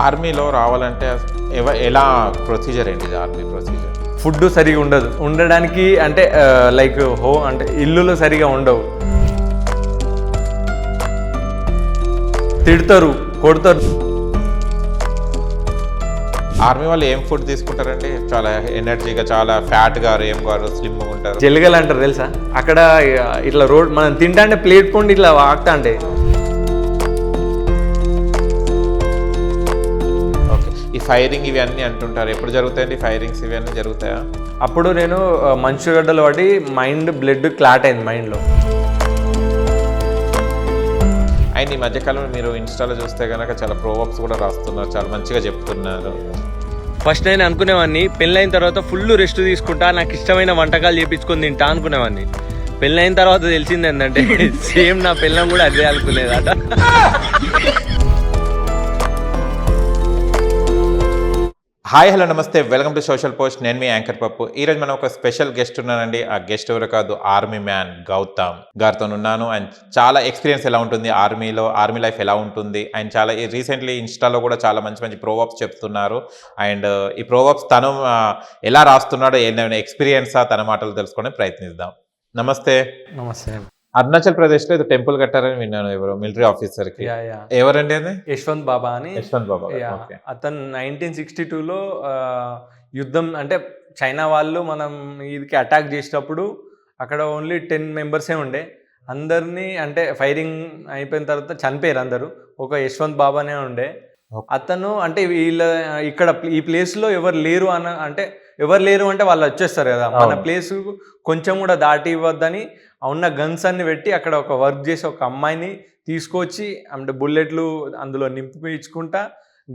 ఆర్మీలో రావాలంటే ఎలా ప్రొసీజర్ ఏంటిది ఆర్మీ ప్రొసీజర్? ఫుడ్ సరిగా ఉండదు, ఉండడానికి అంటే లైక్ అంటే ఇల్లులో సరిగా ఉండవు, తిడతారు, కొడతారు. ఆర్మీ వాళ్ళు ఏం ఫుడ్ తీసుకుంటారండి? చాలా ఎనర్జీగా, చాలా ఫ్యాట్గా, ఏం గారు స్లిమ్గా ఉంటారు. జల్లిగలు అంటారు తెలుసా? అక్కడ ఇట్లా రోడ్ మనం తింటా అంటే ప్లేట్ కొండి ఇట్లా వాక్తా అంటే. ఓకే, ఈ ఫైరింగ్ ఇవి అన్నీ అంటుంటారు, ఎప్పుడు జరుగుతాయండి ఫైరింగ్స్? ఇవి అన్నీ జరుగుతాయా? అప్పుడు నేను మంచుగడ్డలు పడి మైండ్ బ్లడ్ క్లాట్ అయింది మైండ్లో. అండ్ ఈ మధ్యకాలంలో మీరు ఇన్స్టాలో చూస్తే కనుక చాలా ప్రోవర్బ్స్ కూడా రాస్తున్నారు, చాలా మంచిగా చెప్తున్నారు. ఫస్ట్ నేను అనుకునేవాడిని పెళ్ళైన తర్వాత ఫుల్ రెస్ట్ తీసుకుంటా, నాకు ఇష్టమైన వంటకాలు చేయించుకొని తింటా అనుకునేవాడిని. పెళ్ళైన తర్వాత తెలిసింది ఏంటంటే సేమ్ నా పిల్లం కూడా అదే అనుకునేదట. హాయ్, హలో, నమస్తే, వెల్కమ్ టు సోషల్ పోస్ట్. నేను మీ యాంకర్ పప్పు. ఈరోజు మనం ఒక స్పెషల్ గెస్ట్ ఉన్నానండి. ఆ గెస్ట్ ఎవరు కాదు, ఆర్మీ మ్యాన్ గౌతమ్ గారితో ఉన్నాను. అండ్ చాలా ఎక్స్పీరియన్స్ ఎలా ఉంటుంది ఆర్మీలో, ఆర్మీ లైఫ్ ఎలా ఉంటుంది, అండ్ చాలా రీసెంట్లీ ఇన్స్టాలో కూడా చాలా మంచి మంచి ప్రోవర్బ్స్ చెప్తున్నారు. అండ్ ఈ ప్రోవర్బ్స్ తను ఎలా రాస్తున్నాడో, ఏదైనా ఎక్స్పీరియన్సా, తన మాటలు తెలుసుకోవడానికి ప్రయత్నిద్దాం. నమస్తే. నమస్తే. అరుణాచల్ ప్రదేశ్ లో ఏదో టెంపుల్ కట్టారని విన్నాను, ఎవరో మిలిటరీ ఆఫీసర్ కి. ఎవరండి అది? యశ్వంత్ బాబా అని. యశ్వంత్ బాబా. అతను 1962లో యుద్ధం అంటే చైనా వాళ్ళు మనం ఇదికి అటాక్ చేసేటప్పుడు అక్కడ ఓన్లీ 10 మెంబర్సే ఉండే. అందరినీ అంటే ఫైరింగ్ అయిపోయిన తర్వాత చనిపోయారు అందరూ. ఒక యశ్వంత్ బాబానే ఉండే. అతను అంటే వీళ్ళ ఇక్కడ ఈ ప్లేస్లో ఎవరు లేరు అంటే ఎవరు లేరు అంటే వాళ్ళు వచ్చేస్తారు కదా, మన ప్లేస్ కొంచెం కూడా దాటి ఇవ్వద్దని ఉన్న గన్స్ అన్ని పెట్టి అక్కడ ఒక వర్క్ చేసి ఒక అమ్మాయిని తీసుకొచ్చి అంటే బుల్లెట్లు అందులో నింపుకుంటా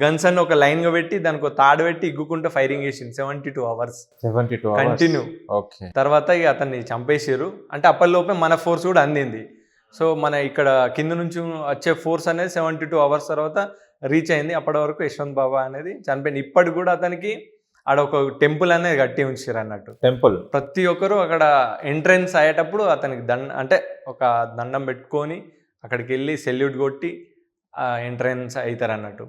గన్స్ అన్ని ఒక లైన్గా పెట్టి దానికి ఒక తాడు పెట్టి ఇగ్గుకుంటా ఫైరింగ్ చేసింది 72 అవర్స్ కంటిన్యూ. తర్వాత ఇక అతన్ని చంపేసారు. అంటే అప్పటిలోపే మన ఫోర్స్ కూడా అందింది. సో మన ఇక్కడ కింద నుంచి వచ్చే ఫోర్స్ అనేది 72 అవర్స్ తర్వాత రీచ్ అయింది. అప్పటి వరకు యశ్వంత్ బాబా అనేది చనిపోయింది. ఇప్పటికి కూడా అతనికి ఆడ ఒక టెంపుల్ అనేది కట్టి ఉంచారు అన్నట్టు. టెంపుల్ ప్రతి ఒక్కరు అక్కడ ఎంట్రన్స్ అయ్యేటప్పుడు అతనికి అంటే ఒక దండం పెట్టుకొని అక్కడికి వెళ్ళి సెల్యూట్ కొట్టి ఎంట్రన్స్ అవుతారు అన్నట్టు.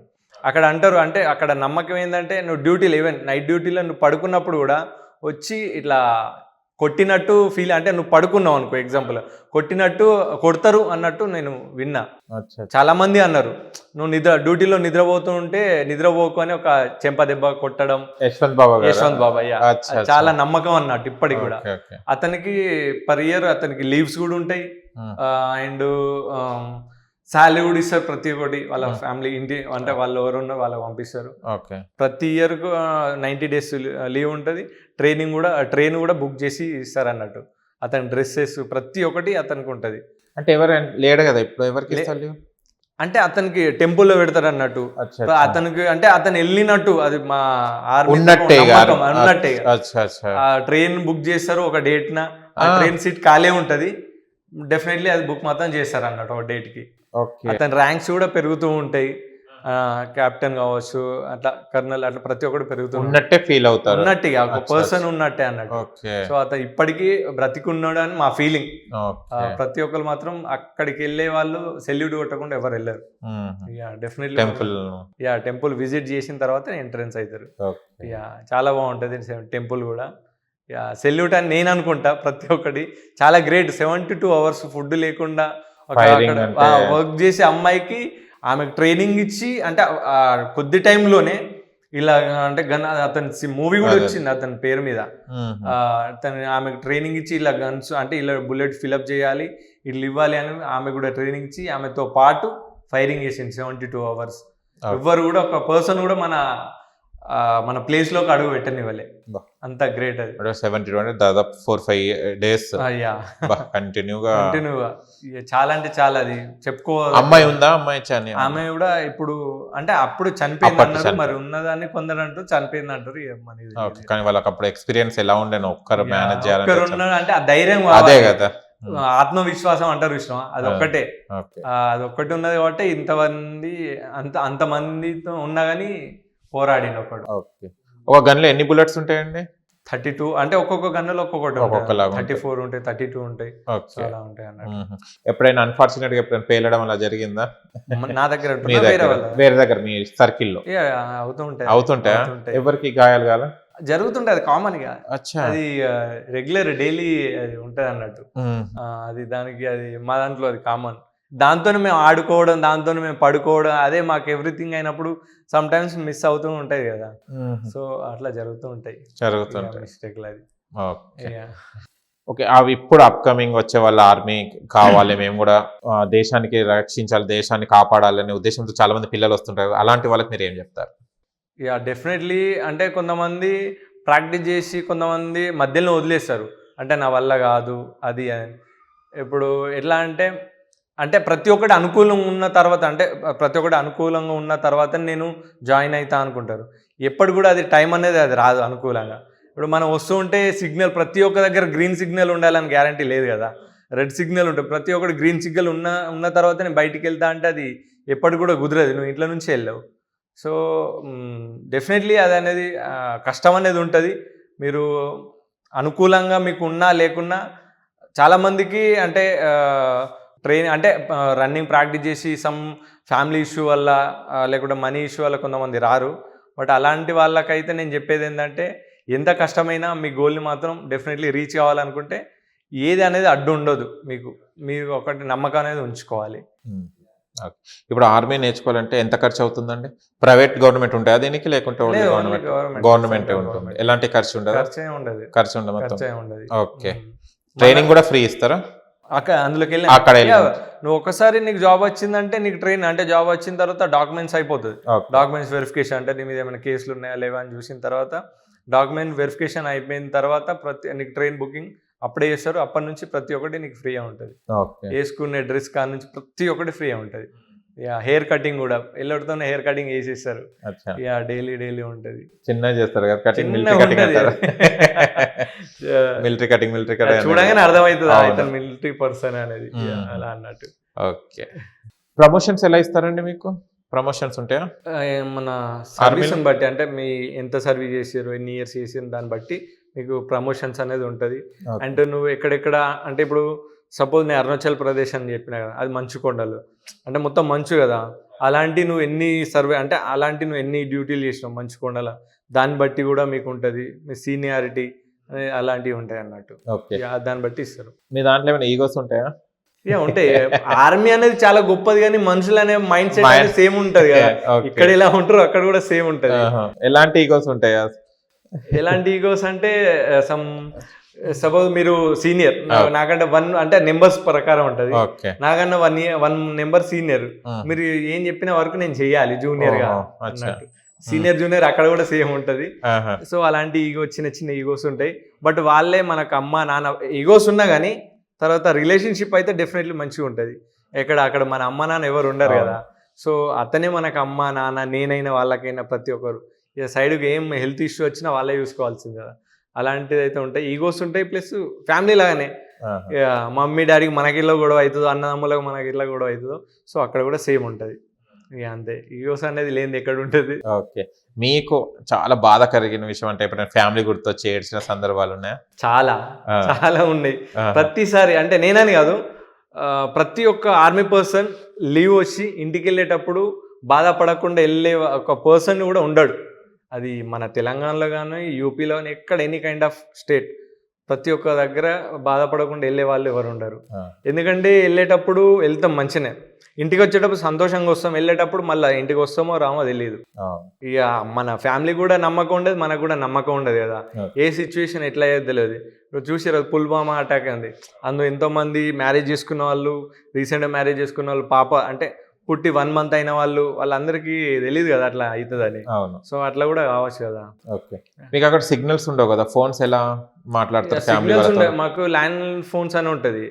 అక్కడ అంటారు అంటే అక్కడ నమ్మకం ఏంటంటే నువ్వు డ్యూటీలో ఈవెన్ నైట్ డ్యూటీలో నువ్వు పడుకున్నప్పుడు కూడా వచ్చి ఇట్లా కొట్టినట్టు ఫీల్, అంటే నువ్వు పడుకున్నావు అనుకో, ఎగ్జాంపుల్ కొట్టినట్టు కొడతారు అన్నట్టు నేను విన్నా. చాలా మంది అన్నారు నువ్వు డ్యూటీలో నిద్రపోతుంటే నిద్రపోకు అని ఒక చెంప దెబ్బ కొట్టడం. యశ్వంత్ బాబా చాలా నమ్మకం అన్నట్టు ఇప్పటికి కూడా. అతనికి పర్ ఇయర్ అతనికి లీవ్స్ కూడా ఉంటాయి. అండ్ శాలరీ కూడా ఇస్తారు ప్రతి ఒక్కటి. వాళ్ళ ఫ్యామిలీ ఇంటి అంటే వాళ్ళు ఎవరు ఉన్నా వాళ్ళకి పంపిస్తారు. ప్రతి ఇయర్ 90 days లీవ్ ఉంటుంది. ట్రైన్ కూడా బుక్ చేసి ఇస్తారు అన్నట్టు. అతని డ్రెస్సెస్ ప్రతి ఒక్కటి అతనికి ఉంటుంది. అంటే ఎవరు లేడు కదా ఇప్పుడు, ఎవరికి అంటే అతనికి టెంపుల్లో పెడతారు అన్నట్టు. అతనికి అంటే అతను వెళ్ళినట్టు అది మా ఉన్నట్టే. ట్రైన్ బుక్ చేస్తారు ఒక డేట్ న, ట్రైన్ సీట్ ఖాళీ ఉంటది. డెఫినెట్లీ అది బుక్ మాత్రం చేస్తారు అన్నట్టు ఒక డేట్ కి. అతని ర్యాంక్స్ కూడా పెరుగుతూ ఉంటాయి. కెప్టెన్ కావచ్చు, అట్లా కర్నల్, అట్లా ప్రతి ఒక్కరు పెరుగుతూ ఉన్నట్టే ఫీల్ అవుతారు, ఉన్నట్టుగా ఒక పర్సన్ ఉన్నట్టే అన్నట్టు. సో అతను ఇప్పటికీ బ్రతికున్నాడు అని మా ఫీలింగ్. ప్రతి ఒక్కరు మాత్రం అక్కడికి వెళ్ళే వాళ్ళు సెల్యూట్ కొట్టకుండా ఎవరు వెళ్ళారు. డెఫినెట్లీ టెంపుల్ విజిట్ చేసిన తర్వాత ఎంట్రన్స్ అవుతారు. చాలా బాగుంటది టెంపుల్ కూడా. సెల్యూట్ అని నేను అనుకుంటా. ప్రతి ఒక్కటి చాలా గ్రేట్. 72 hours ఫుడ్ లేకుండా వర్క్ చేసే అమ్మాయికి ఆమెకు ట్రైనింగ్ ఇచ్చి అంటే కొద్ది టైంలోనే ఇలా అంటే అతని మూవీ కూడా వచ్చింది అతని పేరు మీద. ఆమెకు ట్రైనింగ్ ఇచ్చి ఇలా గన్స్ అంటే ఇలా బుల్లెట్ ఫిల్అప్ చేయాలి, ఇట్లా ఇవ్వాలి అని ఆమె కూడా ట్రైనింగ్ ఇచ్చి ఆమెతో పాటు ఫైరింగ్ చేసింది 72 hours. ఎవ్వరు కూడా ఒక పర్సన్ కూడా మన ప్లేస్ లోకి అడుగు పెట్టనివ్వలే. అంత గ్రేట్ అది. 72 అంటే దాదాపు 4-5 days కంటిన్యూగా. చాలా అంటే చాలా అది చెప్పుకోవాలి. అమ్మాయి ఉందా? అమ్మాయి ఆమె కూడా ఇప్పుడు అంటే అప్పుడు చనిపోయింది అన్నారు. మరి ఉన్నదాన్ని కొందరు అంటారు, చనిపోయింది అంటారు. కానీ వాళ్ళకి అప్పుడు ఎక్స్పీరియన్స్ ఎలా ఉండేనో, ఒక్కరు మేనేజ్ చేయాలి అంటే ఆ ధైర్యం, అదే కదా, ఆత్మవిశ్వాసం అంటారు విషయం, అది ఒక్కటే. అది ఒక్కటి ఉన్నది కాబట్టి అంతమందితో ఉన్నా గానీ పోరాడిన ఒకడు. ఒక గన్లో ఎన్ని బుల్లెట్స్ ఉంటాయండి? 32 అంటే ఒక్కొక్క గన్నులో ఒక్కొక్కటి ఒక్కొక్కలాగా ఉంటాయి. ఉంటాయి. 34 ఉంటాయి, 32 ఉంటాయి. So okay. అలా ఉంటాయి అన్నట్టు. ఎప్పుడైనా అన్ఫార్చునేట్ గా ఎప్పుడైనా పేలడం అలా జరిగిందా? నా దగ్గర మీ ఉంటున్నా, వేరే దగ్గర వాళ్ళ వేరే దగ్గర మీ సర్కిల్లో అవుతూ ఉంటాయి. అవుతుంటాయా? అవుతుంటాయి. ఎవరికి గాయాలు కాల? జరుగుతుంటాయి, అది కామన్ గా. అచ్చా. అది రెగ్యులర్ డైలీ అది ఉంటది అన్నట్టు. అది దానికి అది మా దాంట్లో అది కామన్. దాంతోనే మేము ఆడుకోవడం, దాంతోనే మేము పడుకోవడం, అదే మాకు ఎవ్రీథింగ్ అయినప్పుడు సమ్ టైమ్స్ మిస్ అవుతూ ఉంటాయి కదా. సో అట్లా జరుగుతూ ఉంటాయి జరుగుతుంటాయి. మిస్టేక్లు అది. ఓకే. ఓకే. అవి ఇప్పుడు అప్కమింగ్ వచ్చే వాళ్ళ ఆర్మీ కావాలి, మేము కూడా దేశానికి రక్షించాలి, దేశాన్ని కాపాడాలి అనే ఉద్దేశంతో చాలా మంది పిల్లలు వస్తుంటారు. అలాంటి వాళ్ళకి మీరు ఏం చెప్తారు? డెఫినెట్లీ. అంటే కొంతమంది ప్రాక్టీస్ చేసి కొంతమంది మధ్యలో వదిలేస్తారు. అంటే నా వల్ల కాదు అది అని. ఇప్పుడు ఎట్లా అంటే అంటే ప్రతి ఒక్కటి అనుకూలంగా ఉన్న తర్వాత, అంటే ప్రతి ఒక్కటి అనుకూలంగా ఉన్న తర్వాత నేను జాయిన్ అవుతా అనుకుంటారు. ఎప్పుడు కూడా అది టైం అనేది అది రాదు అనుకూలంగా. ఇప్పుడు మనం వస్తూ ఉంటే సిగ్నల్ ప్రతి ఒక్క దగ్గర గ్రీన్ సిగ్నల్ ఉండాలని గ్యారంటీ లేదు కదా. రెడ్ సిగ్నల్ ఉంటుంది. ప్రతి ఒక్కటి గ్రీన్ సిగ్నల్ ఉన్న తర్వాత నేను బయటికి వెళ్తా అంటే అది ఎప్పటికి కూడా కుదరదు. నువ్వు ఇంట్లో నుంచి వెళ్ళావు. సో డెఫినెట్లీ అది అనేది కష్టం అనేది ఉంటుంది. మీరు అనుకూలంగా మీకు ఉన్నా లేకున్నా చాలామందికి అంటే ట్రైన్ అంటే రన్నింగ్ ప్రాక్టీస్ చేసి సమ్ ఫ్యామిలీ ఇష్యూ వల్ల లేకుంటే మనీ ఇష్యూ వల్ల కొంతమంది రారు. బట్ అలాంటి వాళ్ళకైతే నేను చెప్పేది ఏంటంటే ఎంత కష్టమైనా మీ గోల్ని మాత్రం డెఫినెట్లీ రీచ్ కావాలనుకుంటే ఏది అనేది అడ్డు ఉండదు. మీరు ఒకటి నమ్మకం అనేది ఉంచుకోవాలి. ఇప్పుడు ఆర్మీ నేర్చుకోవాలంటే ఎంత ఖర్చు అవుతుందండి? ప్రైవేట్ గవర్నమెంట్ ఉంటాయా దీనికి, లేకుంటే గవర్నమెంట్ ఉంటుంది? ఎలాంటి ఖర్చు ఉండదు? ఖర్చు ఉండదు మొత్తం. ఓకే. ట్రైనింగ్ కూడా ఫ్రీ ఇస్తారా? అందులోకి వెళ్ళి అక్కడ నువ్వు ఒకసారి నీకు జాబ్ వచ్చిందంటే నీకు ట్రైన్ అంటే జాబ్ వచ్చిన తర్వాత డాక్యుమెంట్స్ అయిపోతుంది. డాక్యుమెంట్స్ వెరిఫికేషన్ అంటే నీ మీద ఏమైనా కేసులు ఉన్నాయా లేవా అని చూసిన తర్వాత డాక్యుమెంట్ వెరిఫికేషన్ అయిపోయిన తర్వాత నీకు ట్రైన్ బుకింగ్ అప్పుడే చేస్తారు. అప్పటి నుంచి ప్రతి ఒక్కటి నీకు ఫ్రీగా ఉంటుంది. వేసుకునే డ్రెస్ కాడ నుంచి ప్రతి ఒక్కటి ఫ్రీగా ఉంటుంది. హెయిర్ కటింగ్ కూడా ఎల్లడితోనే హెయిర్ కటింగ్ వేసేస్తారు. డైలీ ఉంటుంది. చిన్న చేస్తారు కదా కటింగ్, మిలిటరీ కటింగ్ చూడగానే అర్థమవుతుంది మిలిటరీ పర్సన్ అనేది అలా అన్నట్టు. ఓకే. ప్రమోషన్స్ ఎలా ఇస్తారండి మీకు? ప్రమోషన్స్ ఉంటాయా? మన సర్వీస్ బట్టి, అంటే మీ ఎంత సర్వీస్ చేసారు, ఎన్ని ఇయర్స్ చేసారు దాన్ని బట్టి మీకు ప్రమోషన్స్ అనేది ఉంటుంది. అంటే నువ్వు ఎక్కడెక్కడ అంటే ఇప్పుడు సపోజ్ నేను అరుణాచల్ ప్రదేశ్ అని చెప్పినా కదా, అది మంచు కొండలు అంటే మొత్తం మంచు కదా. అలాంటి నువ్వు ఎన్ని నువ్వు ఎన్ని డ్యూటీలు చేసినావు మంచు కొండల, దాన్ని బట్టి కూడా మీకు ఉంటుంది. మీ సీనియారిటీ అలాంటివి ఉంటాయి అన్నట్టు. దాన్ని బట్టి ఇస్తారు. మీ దాంట్లో ఏమైనా ఈగోస్ ఉంటాయా? ఉంటాయి. ఆర్మీ అనేది చాలా గొప్పది, కానీ మనుషులు అనే మైండ్ సెట్ అనేది సేమ్ ఉంటది కదా. ఇక్కడ ఎలా ఉంటారో అక్కడ కూడా సేమ్ ఉంటది. ఎలాంటి ఈగోస్ ఉంటాయా? ఎలాంటి ఈగోస్ అంటే సపోజ్ మీరు సీనియర్, నాకంటే 1 అంటే నెంబర్స్ ప్రకారం ఉంటది. నాకన్నా 1 నెంబర్ సీనియర్, మీరు ఏం చెప్పిన వరకు నేను చెయ్యాలి జూనియర్ గా అన్నట్టు. సీనియర్ జూనియర్ అక్కడ కూడా సేమ్ ఉంటది. సో అలాంటి చిన్న ఈగోస్ ఉంటాయి. బట్ వాళ్ళే మనకు అమ్మ నాన్న ఈగోస్ ఉన్నా కానీ తర్వాత రిలేషన్షిప్ అయితే డెఫినెట్లీ మంచిగా ఉంటుంది. అక్కడ మన అమ్మ నాన్న ఎవరు ఉండరు కదా. సో అతనే మనకు అమ్మ నాన్న, నేనైనా వాళ్ళకైనా ప్రతి ఒక్కరు. ఇక సైడ్కి ఏం హెల్త్ ఇష్యూ వచ్చినా వాళ్ళే చూసుకోవాల్సింది కదా. అలాంటిది అయితే ఉంటాయి, ఈగోస్ ఉంటాయి. ప్లస్ ఫ్యామిలీ లాగానే మమ్మీ డాడీకి మనకిలో గొడవ అవుతుందో, అన్నదమ్ములకు మనకిలో గొడవ అవుతుందో, సో అక్కడ కూడా సేమ్ ఉంటుంది. ఇక అంతే, ఈగోస్ అనేది లేనిది ఎక్కడ ఉంటుంది. ఓకే. మీకు చాలా బాధ కలిగిన విషయం అంటే ఎప్పుడైనా ఫ్యామిలీ గుర్తొచ్చి ఏడ్చిన సందర్భాలు ఉన్నాయా? చాలా ఉన్నాయి. ప్రతిసారి అంటే నేనని కాదు, ప్రతి ఒక్క ఆర్మీ పర్సన్ లీవ్ వచ్చి ఇంటికి వెళ్ళేటప్పుడు బాధపడకుండా వెళ్ళే ఒక పర్సన్ కూడా ఉండడు. అది మన తెలంగాణలో కానీ యూపీలో కానీ ఎక్కడ ఎనీ కైండ్ ఆఫ్ స్టేట్ ప్రతి ఒక్క దగ్గర బాధపడకుండా వెళ్ళే వాళ్ళు ఎవరు ఉండరు. ఎందుకంటే వెళ్ళేటప్పుడు వెళ్తాం మంచినే, ఇంటికి వచ్చేటప్పుడు సంతోషంగా వస్తాం, వెళ్ళేటప్పుడు మళ్ళీ ఇంటికి వస్తామో రామో తెలియదు. ఇక మన ఫ్యామిలీ కూడా నమ్మకం ఉండదు, మనకు కూడా నమ్మకం ఉండదు కదా. ఏ సిచ్యువేషన్ ఎట్లా అయ్యేది తెలియదు. ఇప్పుడు చూసారు పుల్వామా అటాక్ అంది, అందులో ఎంతోమంది మ్యారేజ్ చేసుకున్న వాళ్ళు, రీసెంట్గా మ్యారేజ్ చేసుకున్న వాళ్ళు, పాప అంటే పుట్టి 1 month అయిన వాళ్ళందరికీ తెలియదు కదా అట్లా అవుతుందని. సో అట్లా కూడా కావచ్చు కదా. ఓకే. మీకు అక్కడ సిగ్నల్స్ ఉండవు కదా, ఫోన్స్ ఎలా మాట్లాడతారు? సిగ్నల్స్ ఉంటాయి. మాకు ల్యాండ్ ఫోన్స్ అని ఉంటుంది.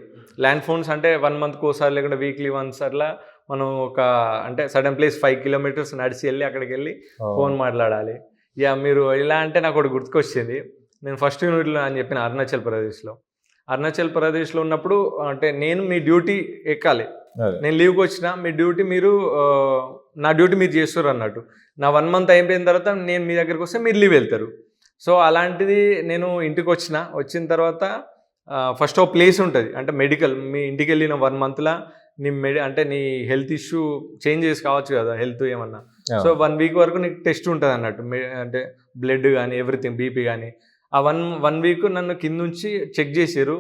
ల్యాండ్ ఫోన్స్ అంటే 1 monthకి ఒకసారి లేకుంటే వీక్లీ వన్స్ అట్లా మనం ఒక అంటే సడన్ ప్లేస్ 5 kilometers నడిచి వెళ్ళి అక్కడికి వెళ్ళి ఫోన్ మాట్లాడాలి. ఇక మీరు ఎలా అంటే నాకు ఒకటి గుర్తుకొచ్చింది. నేను ఫస్ట్ యూనిట్లో అని చెప్పిన అరుణాచల్ ప్రదేశ్లో ఉన్నప్పుడు అంటే నేను మీ డ్యూటీ ఎక్కాలి, నేను లీవ్కి వచ్చిన, మీ డ్యూటీ నా డ్యూటీ మీరు చేస్తారు అన్నట్టు. నా 1 month అయిపోయిన తర్వాత నేను మీ దగ్గరికి వస్తే మీరు లీవ్ వెళ్తారు. సో అలాంటిది నేను ఇంటికి వచ్చిన తర్వాత ఫస్ట్ ఒక ప్లేస్ ఉంటుంది, అంటే మెడికల్. మీ ఇంటికి వెళ్ళిన 1 monthలో నీ అంటే నీ హెల్త్ ఇష్యూ చేంజెస్ కావచ్చు కదా, హెల్త్ ఏమన్నా. సో 1 week వరకు నీకు టెస్ట్ ఉంటుంది అన్నట్టు, అంటే బ్లడ్ కానీ ఎవ్రీథింగ్, బీపీ కానీ. ఆ వన్ వీక్ నన్ను కింద నుంచి చెక్ చేసారు.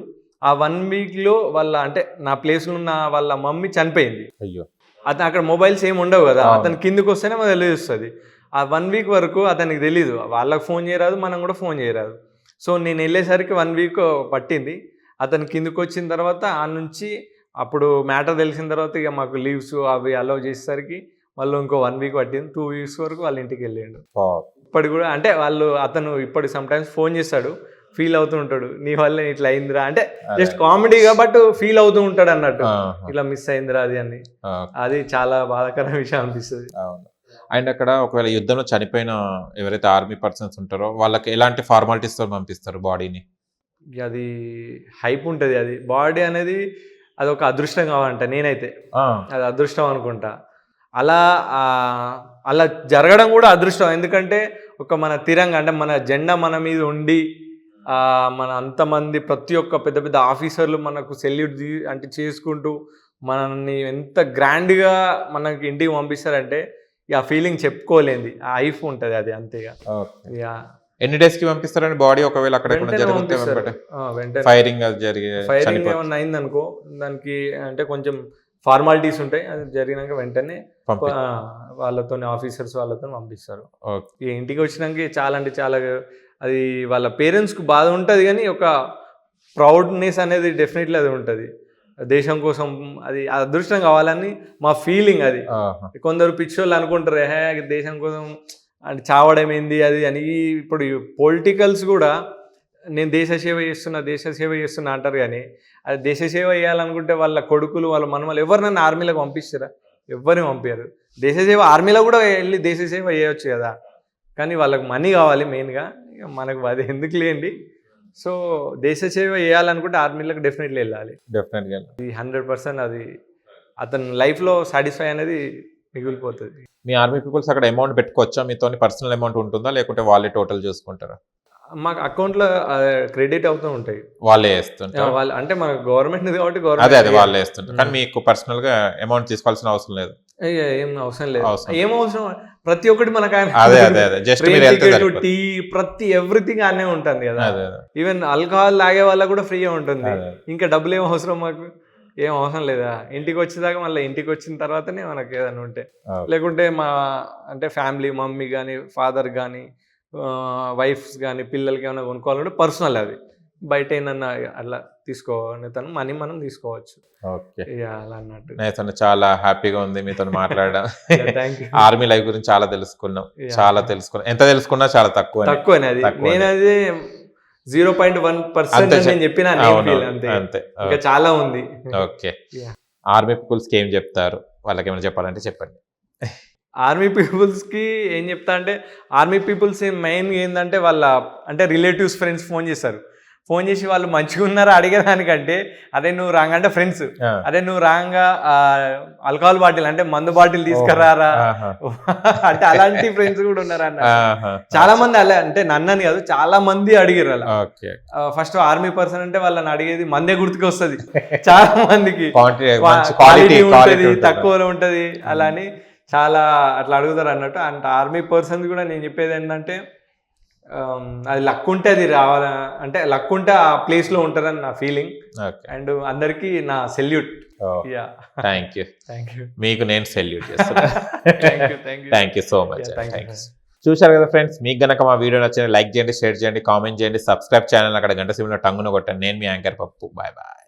ఆ 1 weekలో వాళ్ళ అంటే నా ప్లేస్లో ఉన్న వాళ్ళ మమ్మీ చనిపోయింది. అయ్యో. అతను అక్కడ మొబైల్స్ ఏమి ఉండవు కదా, అతను కిందకి వస్తేనే మనకు తెలుస్తుంది. ఆ 1 week వరకు అతనికి తెలీదు, వాళ్ళకి ఫోన్ చేయరాదు, మనం కూడా ఫోన్ చేయరాదు. సో నేను వెళ్ళేసరికి 1 week పట్టింది. అతను కిందకి వచ్చిన తర్వాత ఆ నుంచి అప్పుడు మ్యాటర్ తెలిసిన తర్వాత ఇక మాకు లీవ్స్ అవి అలౌ చేసేసరికి వాళ్ళు ఇంకో 1 week పట్టింది. 2 weeks వరకు వాళ్ళ ఇంటికి వెళ్ళిండు. ఇప్పటి కూడా అంటే అతను ఇప్పుడు సమ్టైమ్స్ ఫోన్ చేస్తాడు, ఫీల్ అవుతూ ఉంటాడు, నీ వల్ల ఇట్లా అయిందిరా అంటే జస్ట్ కామెడీగా, బట్ ఫీల్ అవుతూ ఉంటాడు అన్నట్టు, ఇట్లా మిస్ అయిందిరా అది అని. అది చాలా బాధాకరమైన విషయం అనిపిస్తుంది. అండ్ అక్కడ ఒకవేళ యుద్ధంలో చనిపోయిన ఎవరైతే ఆర్మీ పర్సన్స్ ఉంటారో వాళ్ళకి ఎలాంటి ఫార్మాలిటీస్ తో పంపిస్తారు బాడీని? అది హైప్ ఉంటుంది. అది బాడీ అనేది అది ఒక అదృష్టం కావాలంట, నేనైతే అది అదృష్టం అనుకుంటా. అలా జరగడం కూడా అదృష్టం. ఎందుకంటే ఒక మన తిరంగా అంటే మన జెండా మన మీద ఉండి మన అంతమంది ప్రతి ఒక్క పెద్ద పెద్ద ఆఫీసర్లు మనకు సెల్యూట్ అంటే చేసుకుంటూ మనల్ని ఎంత గ్రాండ్గా మనకి ఇంటికి పంపిస్తారంటే ఆ ఫీలింగ్ చెప్పుకోలేంది, ఆ హైఫ్ ఉంటుంది అది అంతేగా. ఎన్ని డేస్ కి పంపిస్తారండి బాడీ ఒకవేళ అక్కడ ఫైరింగ్ ఫైరింగ్ ఏమన్నా అయిందనుకో, దానికి అంటే కొంచెం ఫార్మాలిటీస్ ఉంటాయి, అది జరిగినాక వెంటనే వాళ్ళతో ఆఫీసర్స్ వాళ్ళతో పంపిస్తారు. ఇక ఇంటికి వచ్చినాక చాలా అంటే చాలా అది వాళ్ళ పేరెంట్స్కి బాధ ఉంటుంది, కానీ ఒక ప్రౌడ్నెస్ అనేది డెఫినెట్లీ అది ఉంటుంది. దేశం కోసం అది అదృష్టం కావాలని మా ఫీలింగ్. అది కొందరు పిచ్చోళ్ళు అనుకుంటారు, దేశం కోసం అంటే చావడం ఏంది అది అని. ఇప్పుడు పొలిటికల్స్ కూడా నేను దేశ సేవ చేస్తున్నా అంటారు, కానీ అది దేశ సేవ చేయాలనుకుంటే వాళ్ళ కొడుకులు వాళ్ళ మనమలు ఎవరినైనా ఆర్మీలోకి పంపిస్తారా? ఎవరిని పంపించారు. దేశ సేవ ఆర్మీలో కూడా వెళ్ళి దేశ సేవ చేయవచ్చు కదా, కానీ వాళ్ళకి మనీ కావాలి మెయిన్గా, మనకు అది ఎందుకు లేండి. సో దేశ సేవ చేయాలనుకుంటే ఆర్మీలోకి డెఫినెట్లీ వెళ్ళాలి. 100% అది అతని లైఫ్లో సాటిస్ఫై అనేది మిగిలిపోతుంది. మీ ఆర్మీ పీపుల్స్ అక్కడ అమౌంట్ పెట్టుకోవచ్చా? మీతో పర్సనల్ అమౌంట్ ఉంటుందా, లేకుంటే వాళ్ళే టోటల్ చూసుకుంటారా? మాకు అకౌంట్లో క్రెడిట్ అవుతూ ఉంటాయి, వాళ్ళే వేస్తుంటారు. వాళ్ళు అంటే మన గవర్నమెంట్ కాబట్టి అదే వాళ్ళే వేస్తుంటారు, కానీ మీకు పర్సనల్ గా అమౌంట్ తీసుకోవాల్సిన అవసరం లేదు. ఏం అవసరం లేదు. ఏం అవసరం, ప్రతి ఒక్కటి మనకు టీ ప్రతి ఎవ్రీథింగ్ అనే ఉంటుంది కదా. ఈవెన్ ఆల్కహాల్ తాగే వాళ్ళ కూడా ఫ్రీగా ఉంటుంది. ఇంకా డబ్బులు ఏం అవసరం, మాకు ఏం అవసరం లేదా. ఇంటికి వచ్చేదాకా మళ్ళీ ఇంటికి వచ్చిన తర్వాతనే మనకి ఏదైనా ఉంటే, లేకుంటే మా అంటే ఫ్యామిలీ మమ్మీ కానీ ఫాదర్ కానీ వైఫ్స్ కానీ పిల్లలకి ఏమైనా కొనుక్కోవాలంటే పర్సనల్, అది బయట ఏమన్నా అట్లా తీసుకోవాలి, తను మనీ మనం తీసుకోవచ్చు. అలా అన్నట్టు చాలా హ్యాపీగా ఉంది మీతో మాట్లాడడం. ఆర్మీ లైఫ్ గురించి చాలా తెలుసుకున్నాం. ఎంత తెలుసుకున్నా చాలా తక్కువనే. అది నేను అది 0.1% నేను చెప్పిన అంతే, ఇంకా చాలా ఉంది. ఓకే, ఆర్మీ పీపుల్స్ కి ఏం చెప్తారు? వాళ్ళకి ఏమైనా చెప్పాలంటే చెప్పండి. ఆర్మీ పీపుల్స్కి ఏం చెప్తా అంటే, ఆర్మీ పీపుల్స్ మెయిన్గా ఏంటంటే వాళ్ళ అంటే రిలేటివ్స్ ఫ్రెండ్స్ ఫోన్ చేసి వాళ్ళు మంచిగా ఉన్నారా అడిగేదానికంటే, అదే నువ్వు రాంగ్ అంటే ఫ్రెండ్స్, అదే నువ్వు రాంగా ఆల్కహాల్ బాటిల్ అంటే మందు బాటిల్ తీసుకురారా అంటే అలాంటి ఫ్రెండ్స్ కూడా ఉన్నారు అన్న. చాలా మంది అలా అంటే నన్నని కాదు, చాలా మంది అడిగారు అలా. ఫస్ట్ ఆర్మీ పర్సన్ అంటే వాళ్ళని అడిగేది మందే గుర్తుకు వస్తుంది చాలా మందికి, క్వాలిటీ ఉంటుంది తక్కువలో ఉంటుంది అలా అని చాలా అట్లా అడుగుతారు అన్నట్టు. అండ్ ఆర్మీ పర్సన్స్ కూడా నేను చెప్పేది ఏంటంటే, అది లక్ ఉంటే అది రావాల అంటే లక్ ఉంటే ఆ ప్లేస్లో ఉంటారని నా ఫీలింగ్. అండ్ అందరికీ నా సెల్యూట్. Thank you. మీకు నేను సెల్యూట్ చేస్తాను. Thank you so much. చూశారు కదా ఫ్రెండ్స్, మీకు గనక మా వీడియో నచ్చిన లైక్ చేయండి, షేర్ చేయండి, కామెంట్ చేయండి, సబ్స్క్రైబ్ ఛానల్ అక్కడ గంట సింబల్ టంగున కొట్టండి. నేను మీ యాంకర్ పప్పు. Bye bye.